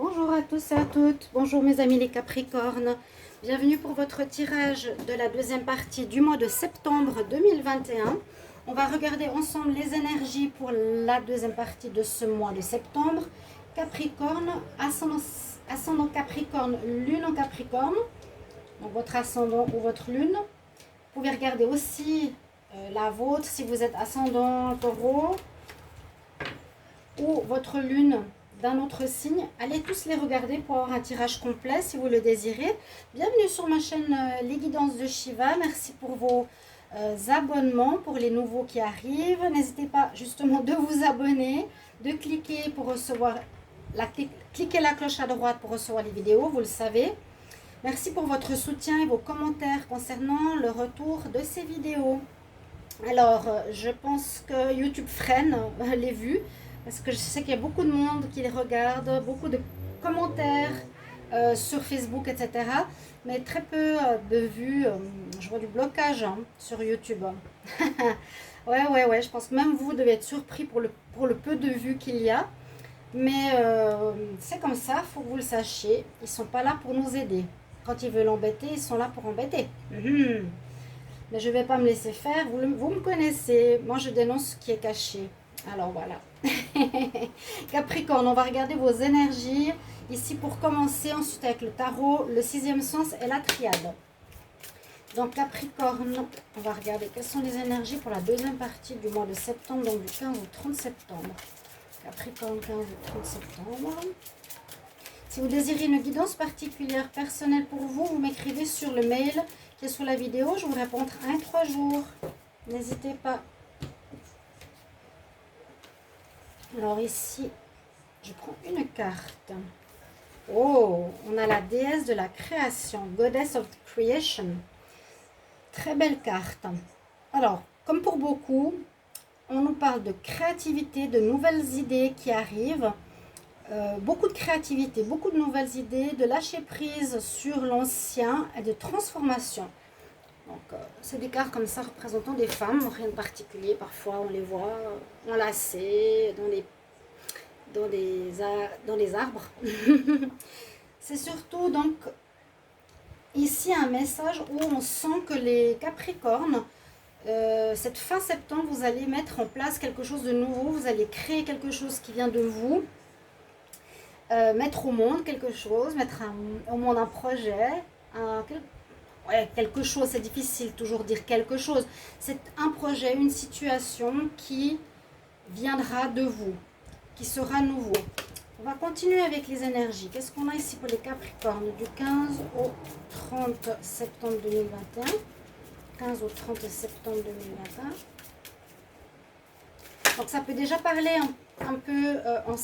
Bonjour à tous et à toutes, bonjour mes amis les Capricornes, bienvenue pour votre tirage de la deuxième partie du mois de septembre 2021. On va regarder ensemble les énergies pour la deuxième partie de ce mois de septembre. Capricorne, ascendant Capricorne, lune en Capricorne, donc votre ascendant ou votre lune. Vous pouvez regarder aussi la vôtre si vous êtes ascendant Taureau ou votre lune d'un autre signe. Allez tous les regarder pour avoir un tirage complet si vous le désirez. Bienvenue sur ma chaîne Les Guidances de Shiva. Merci pour vos abonnements, pour les nouveaux qui arrivent. N'hésitez pas justement de vous abonner, de cliquer pour recevoir cliquez la cloche à droite pour recevoir les vidéos, vous le savez. Merci pour votre soutien et vos commentaires concernant le retour de ces vidéos. Alors, je pense que YouTube freine les vues, parce que je sais qu'il y a beaucoup de monde qui les regarde, beaucoup de commentaires sur Facebook, etc. Mais très peu de vues. Je vois du blocage sur YouTube. Ouais, je pense que même vous devez être surpris pour le peu de vues qu'il y a. Mais c'est comme ça, il faut que vous le sachiez. Ils ne sont pas là pour nous aider. Quand ils veulent embêter, ils sont là pour embêter. Mais je ne vais pas me laisser faire. Vous me connaissez. Moi, je dénonce ce qui est caché. Alors, voilà. Capricorne, on va regarder vos énergies. Ici, pour commencer, ensuite avec le tarot, le sixième sens et la triade. Donc, Capricorne, on va regarder quelles sont les énergies pour la deuxième partie du mois de septembre, donc du 15 au 30 septembre. Capricorne, 15 au 30 septembre. Si vous désirez une guidance particulière personnelle pour vous, vous m'écrivez sur le mail qui est sous la vidéo. Je vous réponds entre 1 et 3 jours. N'hésitez pas. Alors ici, je prends une carte. Oh, on a la déesse de la création, Goddess of Creation. Très belle carte. Alors, comme pour beaucoup, on nous parle de créativité, de nouvelles idées qui arrivent. Beaucoup de créativité, beaucoup de nouvelles idées, de lâcher prise sur l'ancien et de transformation. Donc, c'est des cartes comme ça représentant des femmes, rien de particulier. Parfois, on les voit enlacées dans les arbres. C'est surtout donc ici un message où on sent que les Capricornes, cette fin septembre, vous allez mettre en place quelque chose de nouveau, vous allez créer quelque chose qui vient de vous, mettre au monde quelque chose, mettre au monde un projet, quelque chose, c'est difficile toujours dire quelque chose, c'est un projet, une situation qui viendra de vous, qui sera nouveau. On va continuer avec les énergies. Qu'est-ce qu'on a ici pour les Capricornes du 15 au 30 septembre 2021? 15 au 30 septembre 2021. Donc ça peut déjà parler un peu en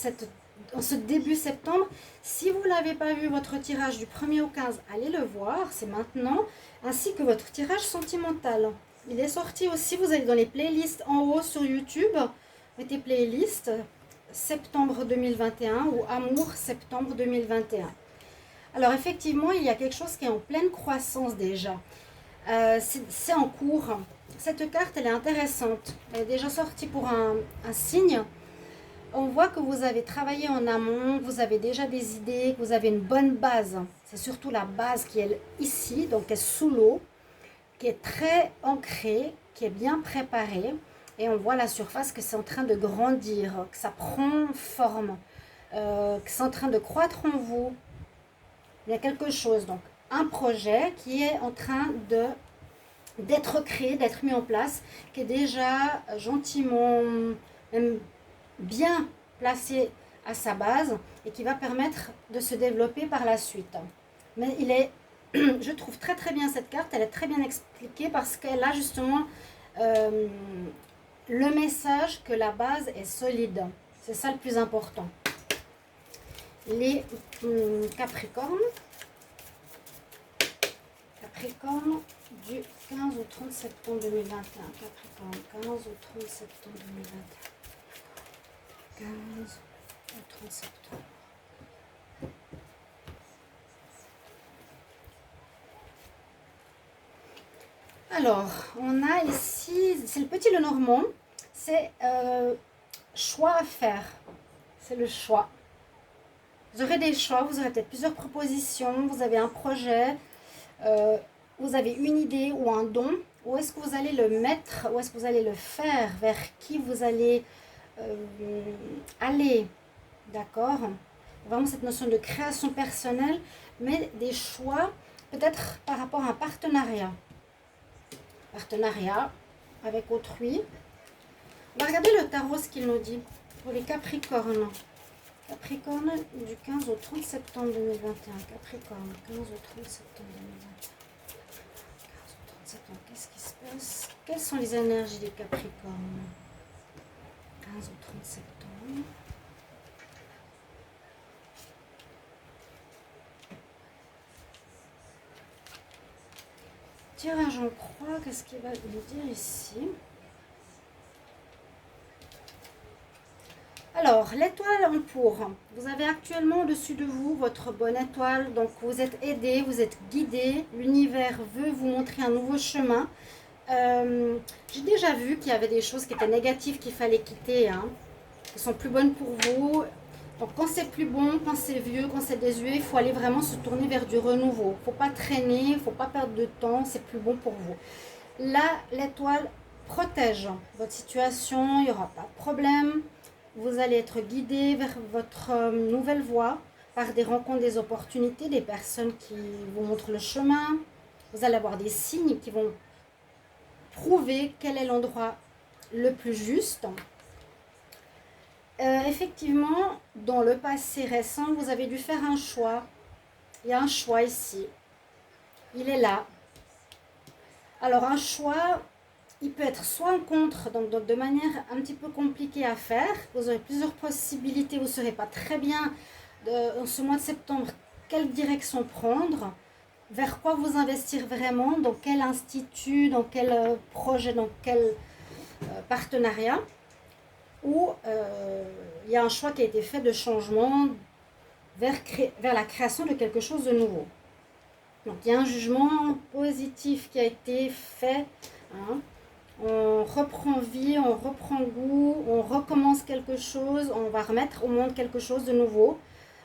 ce début septembre. Si vous ne l'avez pas vu, votre tirage du 1er au 15, allez le voir, c'est maintenant, ainsi que votre tirage sentimental. Il est sorti aussi, vous allez dans les playlists en haut sur YouTube, mettez playlist septembre 2021 ou amour septembre 2021. Alors effectivement, il y a quelque chose qui est en pleine croissance déjà. C'est en cours. Cette carte, elle est intéressante. Elle est déjà sortie pour un signe. On voit que vous avez travaillé en amont, que vous avez déjà des idées, que vous avez une bonne base. C'est surtout la base qui est ici, donc qui est sous l'eau, qui est très ancrée, qui est bien préparée. Et on voit la surface que c'est en train de grandir, que ça prend forme, que c'est en train de croître en vous. Il y a quelque chose, donc un projet qui est en train d'être créé, d'être mis en place, qui est déjà gentiment, même bien placé à sa base et qui va permettre de se développer par la suite. Mais il est, je trouve très bien cette carte, elle est très bien expliquée parce qu'elle a justement le message que la base est solide. C'est ça le plus important. Les Capricornes du 15 au 30 septembre 2021. Capricorne, 15 au 30 septembre 2021. 15 au 30 septembre. Alors, on a ici, c'est le petit Lenormand, c'est choix à faire, c'est le choix. Vous aurez des choix, vous aurez peut-être plusieurs propositions, vous avez un projet, vous avez une idée ou un don. Où est-ce que vous allez le mettre? Où est-ce que vous allez le faire? Vers qui vous allez aller? D'accord? Vraiment cette notion de création personnelle, mais des choix peut-être par rapport à un partenariat. Partenariat avec autrui. On va regarder le tarot, ce qu'il nous dit pour les Capricornes. Capricorne du 15 au 30 septembre 2021. Capricorne, 15 au 30 septembre 2021. 15 au 30 septembre, qu'est-ce qui se passe? Quelles sont les énergies des Capricornes? 15 au 30 septembre. Tirage en croix, qu'est-ce qu'il va nous dire ici? Alors, l'étoile en pour. Vous avez actuellement au-dessus de vous votre bonne étoile. Donc, vous êtes aidé, vous êtes guidé. L'univers veut vous montrer un nouveau chemin. J'ai déjà vu qu'il y avait des choses qui étaient négatives qu'il fallait quitter, hein, qui sont plus bonnes pour vous. Donc, quand c'est plus bon, quand c'est vieux, quand c'est désuet, il faut aller vraiment se tourner vers du renouveau. Il ne faut pas traîner, il ne faut pas perdre de temps, c'est plus bon pour vous. Là, l'étoile protège votre situation, il n'y aura pas de problème. Vous allez être guidé vers votre nouvelle voie par des rencontres, des opportunités, des personnes qui vous montrent le chemin. Vous allez avoir des signes qui vont prouver quel est l'endroit le plus juste. Effectivement, dans le passé récent, vous avez dû faire un choix. Il y a un choix ici. Il est là. Alors, un choix, il peut être soit en contre, donc de manière un petit peu compliquée à faire. Vous aurez plusieurs possibilités. Vous ne saurez pas très bien, en ce mois de septembre, quelle direction prendre, vers quoi vous investir vraiment, dans quel institut, dans quel projet, dans quel partenariat. Où il y a un choix qui a été fait de changement vers la création de quelque chose de nouveau. Donc il y a un jugement positif qui a été fait. Hein. On reprend vie, on reprend goût, on recommence quelque chose, on va remettre au monde quelque chose de nouveau.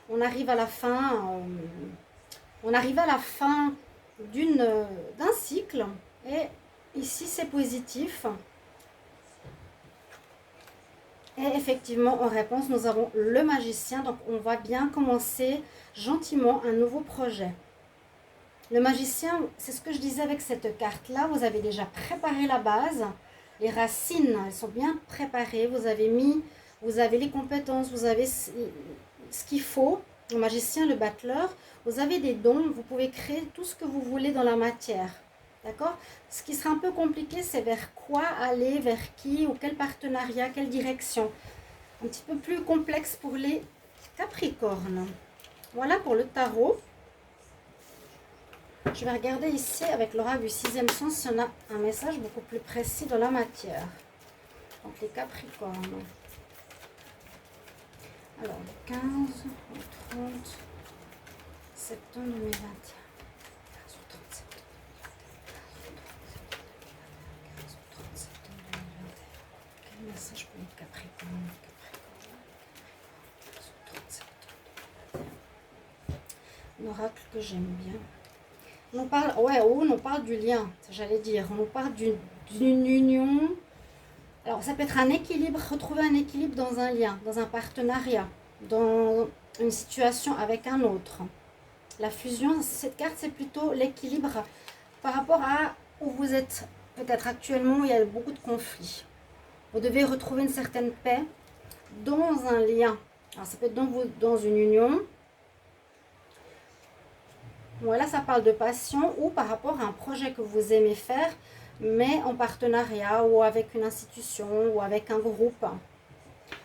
On arrive à la fin, d'un cycle. Et ici c'est positif. Et effectivement, en réponse, nous avons le magicien. Donc, on va bien commencer gentiment un nouveau projet. Le magicien, c'est ce que je disais avec cette carte-là. Vous avez déjà préparé la base. Les racines, elles sont bien préparées. Vous avez les compétences, vous avez ce qu'il faut. Le magicien, le battleur, vous avez des dons. Vous pouvez créer tout ce que vous voulez dans la matière. D'accord? Ce qui sera un peu compliqué, c'est vers quoi aller, vers qui, ou quel partenariat, quelle direction. Un petit peu plus complexe pour les Capricornes. Voilà pour le tarot. Je vais regarder ici avec l'oracle du 6e sens s'il y en a un message beaucoup plus précis dans la matière. Donc les Capricornes. Alors le 15 au 30 septembre 2021. Message pour les Capricornes. Un oracle que j'aime bien. On parle, on parle du lien, j'allais dire. On parle d'une union. Alors, ça peut être un équilibre, retrouver un équilibre dans un lien, dans un partenariat, dans une situation avec un autre. La fusion, cette carte, c'est plutôt l'équilibre par rapport à où vous êtes peut-être actuellement, où il y a beaucoup de conflits. Vous devez retrouver une certaine paix dans un lien. Alors, ça peut être dans une union. Voilà, ça parle de passion ou par rapport à un projet que vous aimez faire, mais en partenariat ou avec une institution ou avec un groupe.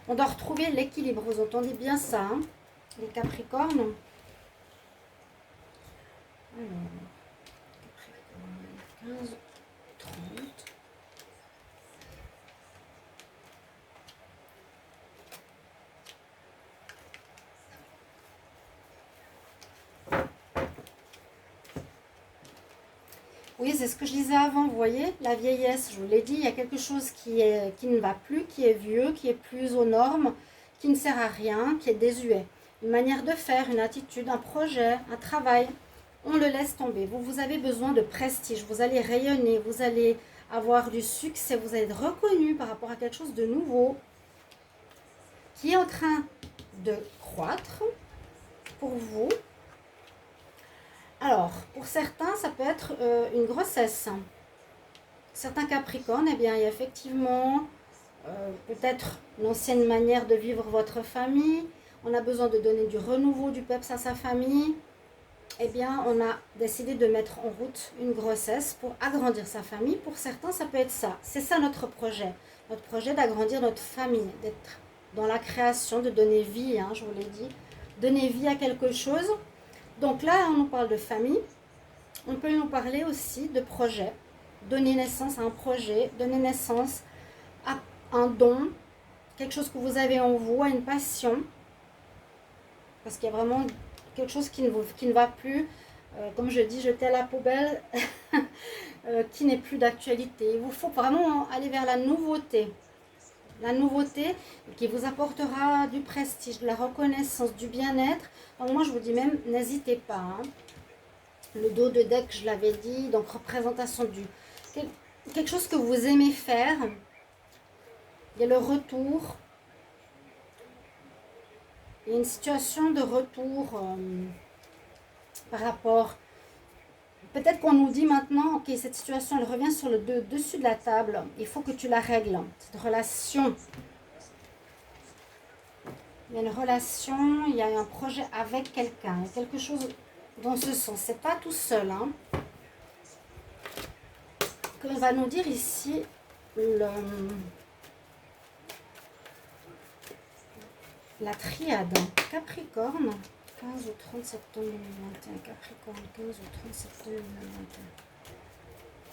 On doit retrouver l'équilibre. Vous entendez bien ça, hein, les Capricornes? Alors, Capricorne, 15, 30. Oui, c'est ce que je disais avant, vous voyez, la vieillesse, je vous l'ai dit, il y a quelque chose qui ne va plus, qui est vieux, qui est plus aux normes, qui ne sert à rien, qui est désuet. une manière de faire, une attitude, un projet, un travail. On le laisse tomber. Vous avez besoin de prestige, vous allez rayonner, vous allez avoir du succès, vous allez être reconnu par rapport à quelque chose de nouveau qui est en train de croître pour vous. Alors, pour certains, ça peut être une grossesse. Certains Capricornes, eh bien, il y a effectivement peut-être l'ancienne manière de vivre votre famille. On a besoin de donner du renouveau, du peps à sa famille. Eh bien, on a décidé de mettre en route une grossesse pour agrandir sa famille. Pour certains, ça peut être ça. C'est ça notre projet. Notre projet d'agrandir notre famille, d'être dans la création, de donner vie, je vous l'ai dit. Donner vie à quelque chose. Donc là, on nous parle de famille. On peut nous parler aussi de projet. Donner naissance à un projet, donner naissance à un don, quelque chose que vous avez en vous, à une passion. Parce qu'il y a vraiment quelque chose qui ne va plus, comme je dis, jeter à la poubelle, qui n'est plus d'actualité. Il vous faut vraiment aller vers la nouveauté. La nouveauté qui vous apportera du prestige, de la reconnaissance, du bien-être. Donc moi, je vous dis même, n'hésitez pas. Le dos de deck, je l'avais dit, donc représentation du... quelque chose que vous aimez faire. Il y a le retour. Il y a une situation de retour par rapport... Peut-être qu'on nous dit maintenant, ok, cette situation, elle revient sur le dessus de la table. Il faut que tu la règles. Cette relation. Il y a une relation, il y a un projet avec quelqu'un. Il y a quelque chose dans ce sens. C'est pas tout seul. Qu'on va nous dire ici la triade. Capricorne. 15 au 30 septembre 2021. Capricorne, 15 au 30 septembre 2021.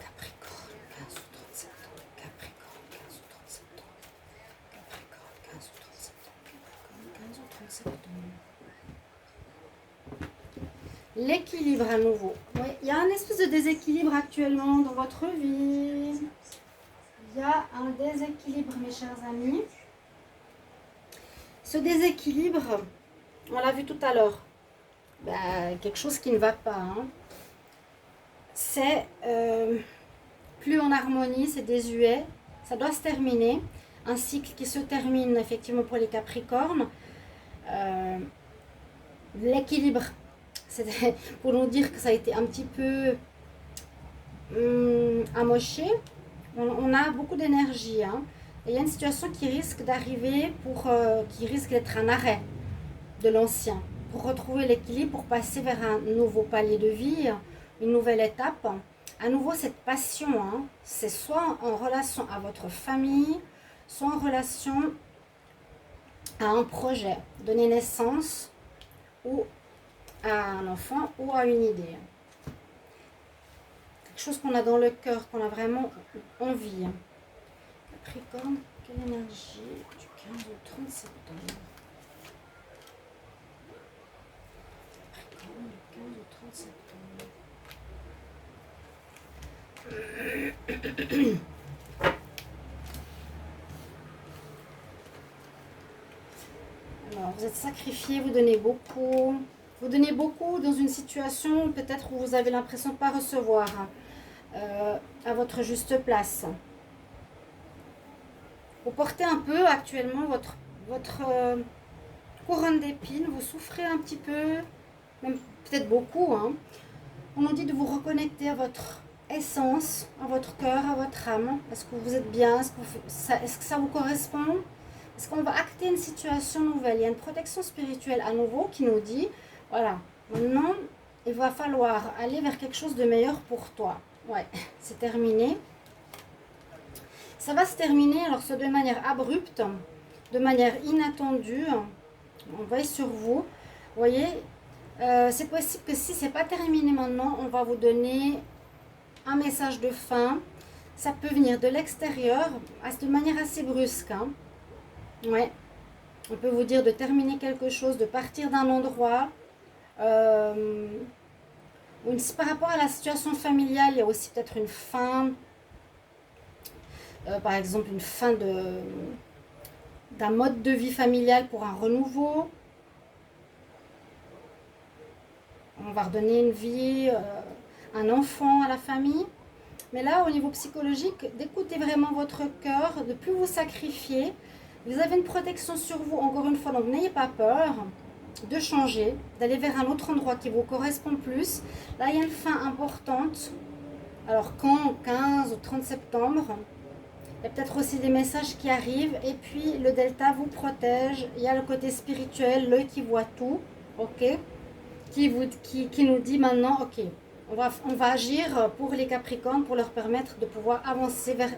Capricorne, 15 au 30 septembre. Capricorne, 15 au 30 septembre. Capricorne, 15 au 30 septembre. Capricorne, 15 au 30 septembre. L'équilibre à nouveau. Oui, il y a un espèce de déséquilibre actuellement dans votre vie. Il y a un déséquilibre, mes chers amis. Ce déséquilibre, on l'a vu tout à l'heure, quelque chose qui ne va pas. C'est plus en harmonie, c'est désuet, ça doit se terminer. Un cycle qui se termine effectivement pour les Capricornes. L'équilibre, c'est pour nous dire que ça a été un petit peu amoché. On a beaucoup d'énergie. Et il y a une situation qui risque d'arriver, qui risque d'être un arrêt de l'ancien, pour retrouver l'équilibre, pour passer vers un nouveau palier de vie, une nouvelle étape. À nouveau, cette passion, c'est soit en relation à votre famille, soit en relation à un projet, donner naissance ou à un enfant ou à une idée. Quelque chose qu'on a dans le cœur, qu'on a vraiment envie. Capricorne, quelle énergie du 15 au 30 septembre. Capricorne, du 15 au 30 septembre. Alors, vous êtes sacrifié, vous donnez beaucoup. Vous donnez beaucoup dans une situation peut-être où vous avez l'impression de ne pas recevoir à votre juste place. Vous portez un peu actuellement votre couronne d'épines, vous souffrez un petit peu, même peut-être beaucoup. On nous dit de vous reconnecter à votre essence, à votre cœur, à votre âme. Est-ce que vous êtes bien? Est-ce que ça vous correspond? Est-ce qu'on va acter une situation nouvelle? Il y a une protection spirituelle à nouveau qui nous dit, voilà, maintenant, il va falloir aller vers quelque chose de meilleur pour toi. Ouais, c'est terminé. Ça va se terminer, alors c'est de manière abrupte, de manière inattendue. On va sur vous. Vous voyez, c'est possible que si ce n'est pas terminé maintenant, on va vous donner un message de fin. Ça peut venir de l'extérieur, de manière assez brusque. Ouais. On peut vous dire de terminer quelque chose, de partir d'un endroit. Par rapport à la situation familiale, il y a aussi peut-être une fin. Par exemple, une fin d'un mode de vie familial pour un renouveau. on va redonner une vie, un enfant à la famille. Mais là, au niveau psychologique, d'écouter vraiment votre cœur, de ne plus vous sacrifier. Vous avez une protection sur vous, encore une fois, donc n'ayez pas peur de changer, d'aller vers un autre endroit qui vous correspond plus. Là, il y a une fin importante. Alors, quand 15 ou 30 septembre, il y a peut-être aussi des messages qui arrivent. Et puis, le delta vous protège. Il y a le côté spirituel, l'œil qui voit tout, ok, qui nous dit maintenant, ok, on va agir pour les Capricornes pour leur permettre de pouvoir avancer vers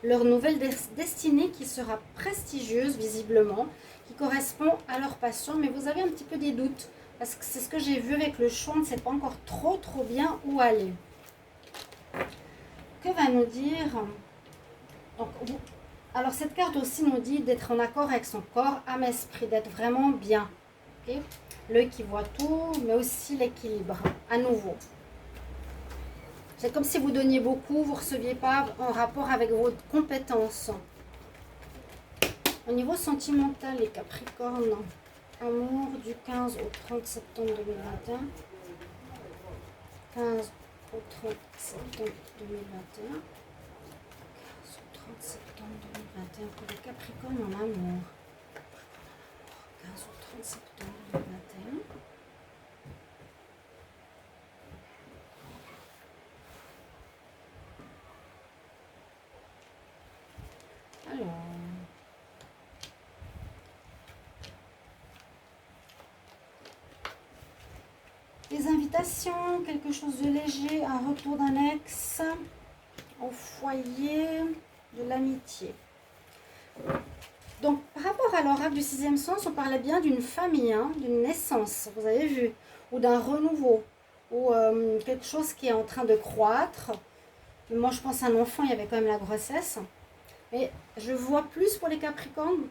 leur nouvelle destinée qui sera prestigieuse visiblement, qui correspond à leur passion. Mais vous avez un petit peu des doutes parce que c'est ce que j'ai vu avec le choix, on ne sait pas encore trop bien où aller. Que va nous dire donc, alors cette carte aussi nous dit d'être en accord avec son corps, âme, esprit, d'être vraiment bien. Okay, l'œil qui voit tout, mais aussi l'équilibre, à nouveau. C'est comme si vous donniez beaucoup, vous ne receviez pas en rapport avec vos compétences. Au niveau sentimental, les Capricornes, amour du 15 au 30 septembre 2021. 15 au 30 septembre 2021. 15 au 30 septembre 2021 pour les Capricornes en amour. 15 au 30 septembre 2021. Alors, des invitations, quelque chose de léger, un retour d'un ex, au foyer, de l'amitié. Donc, par rapport à l'oracle du sixième sens, on parlait bien d'une famille, hein, d'une naissance, vous avez vu, ou d'un renouveau, ou quelque chose qui est en train de croître. Moi, je pense à un enfant, il y avait quand même la grossesse. Mais je vois plus pour les Capricornes,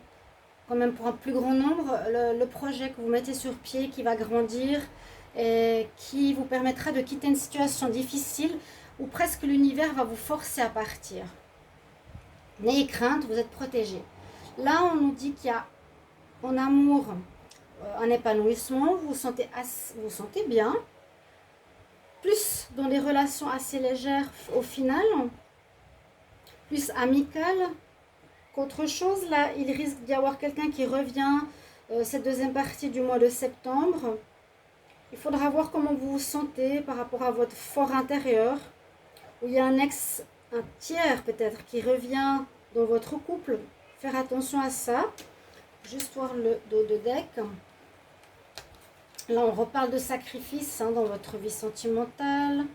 quand même pour un plus grand nombre, le projet que vous mettez sur pied qui va grandir et qui vous permettra de quitter une situation difficile où presque l'univers va vous forcer à partir. N'ayez crainte, vous êtes protégés. Là, on nous dit qu'il y a en amour un épanouissement, vous vous sentez bien, plus dans des relations assez légères au final, plus amicales qu'autre chose. Là, il risque d'y avoir quelqu'un qui revient cette deuxième partie du mois de septembre. Il faudra voir comment vous vous sentez par rapport à votre fort intérieur, où il y a un tiers peut-être qui revient dans votre couple. Faire attention à ça. Juste voir le dos de deck. Là, on reparle de sacrifice dans votre vie sentimentale.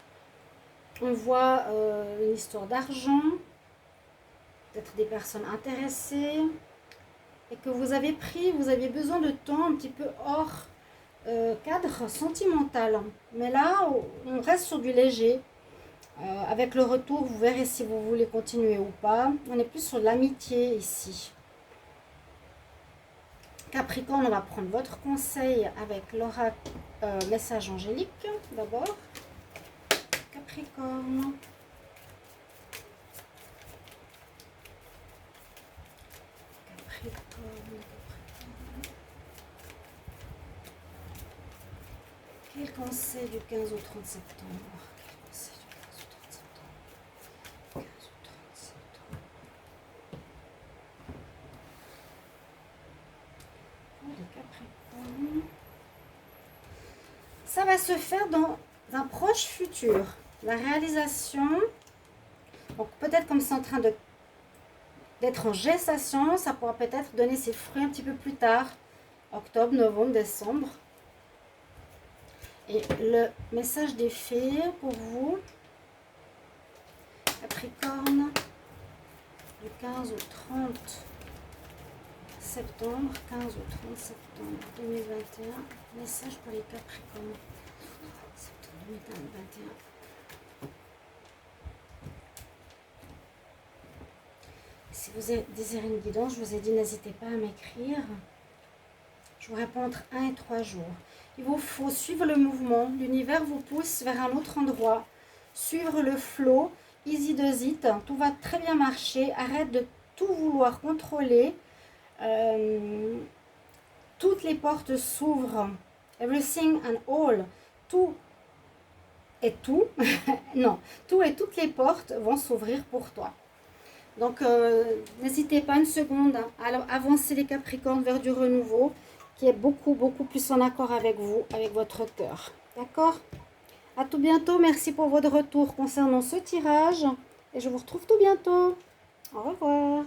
On voit une histoire d'argent. Peut-être des personnes intéressées. Et que vous avez besoin de temps un petit peu hors cadre sentimental. Mais là, on reste sur du léger. Avec le retour, vous verrez si vous voulez continuer ou pas. On est plus sur l'amitié ici. Capricorne, on va prendre votre conseil avec l'oracle message angélique d'abord. Capricorne. Quel conseil du 15 au 30 septembre? Quel conseil du 15 au 30 septembre? 15 au 30 septembre. Pour les Capricornes. Ça va se faire dans un proche futur. La réalisation. Donc peut-être comme c'est en train d'être en gestation, ça pourra peut-être donner ses fruits un petit peu plus tard. Octobre, novembre, décembre. Et le message des fées pour vous, Capricorne, du 15 au 30 septembre, 15 au 30 septembre 2021, message pour les Capricornes, septembre 2021. Si vous désirez une guidance, je vous ai dit, n'hésitez pas à m'écrire. Je vous réponds entre 1 et 3 jours. Il vous faut suivre le mouvement. L'univers vous pousse vers un autre endroit. Suivre le flow. Easy does it. Tout va très bien marcher. Arrête de tout vouloir contrôler. Toutes les portes s'ouvrent. Everything and all. Tout et tout, non, tout et toutes les portes vont s'ouvrir pour toi. Donc, n'hésitez pas une seconde à avancer les Capricornes vers du renouveau qui est beaucoup, beaucoup plus en accord avec vous, avec votre cœur. D'accord? À tout bientôt. Merci pour votre retour concernant ce tirage. Et je vous retrouve tout bientôt. Au revoir.